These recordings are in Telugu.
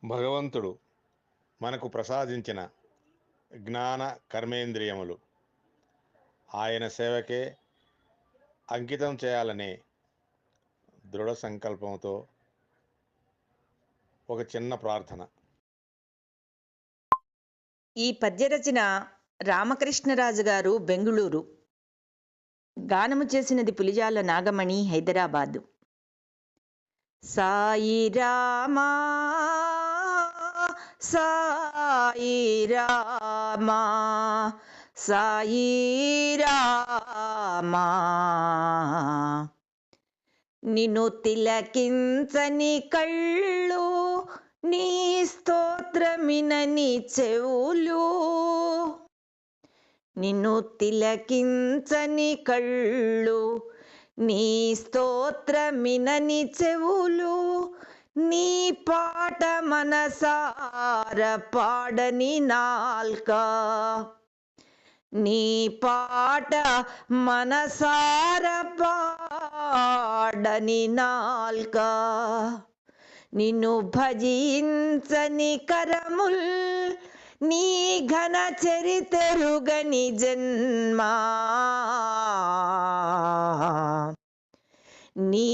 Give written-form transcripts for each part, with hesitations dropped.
భగవంతుడు మనకు ప్రసాదించిన జ్ఞాన కర్మేంద్రియములు ఆయన సేవకే అంకితం చేయాలనే దృఢ సంకల్పంతో ఒక చిన్న ప్రార్థన. ఈ పద్యరచన రామకృష్ణరాజు గారు, బెంగుళూరు. గానము చేసినది పులిజాల నాగమణి, హైదరాబాదు. సాయి రామా సాయి రామా సాయి రామా, నిన్ను తిలకించని కళ్ళు, నీ స్తోత్రమినని చెవులు. నిన్ను తిలకించని కళ్ళు, నీ స్తోత్రమినని చెవులు. నీ పాట మనసార పాడని నాల్క, నీ పాట మనసార పాడని నాల్క. నిన్ను భజించని కరముల్, నీ ఘన చరితెరుగని జన్మా. నీ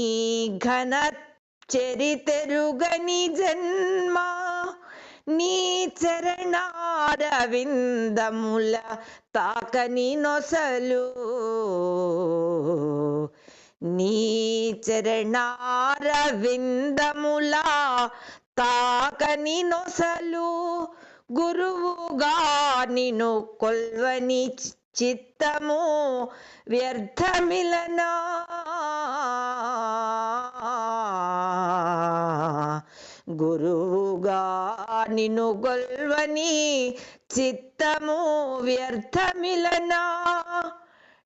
ఘన చరితెరుగని జన్మా, నీ చరణారవిందముల తాకని నొసలు. నీ చరణారవిందముల తాకని నొసలు. గురువుగా నిన్ను కొల్వని చిత్తము వ్యర్థమిలనా. గురువుగా నిన్ను కొల్వని చిత్తము వ్యర్థమిలనా.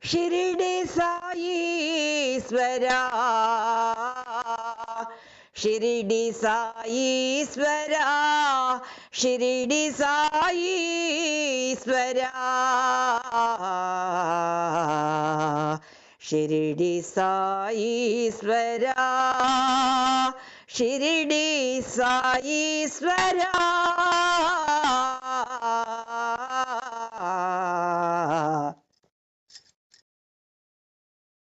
షిరిడి సాయీశ్వరా, షిరిడి సాయీశ్వరా, షిరిడి సాయీశ్వరా, షిరిడి సాయీశ్వరా, షిరిడి సాయీశ్వరా.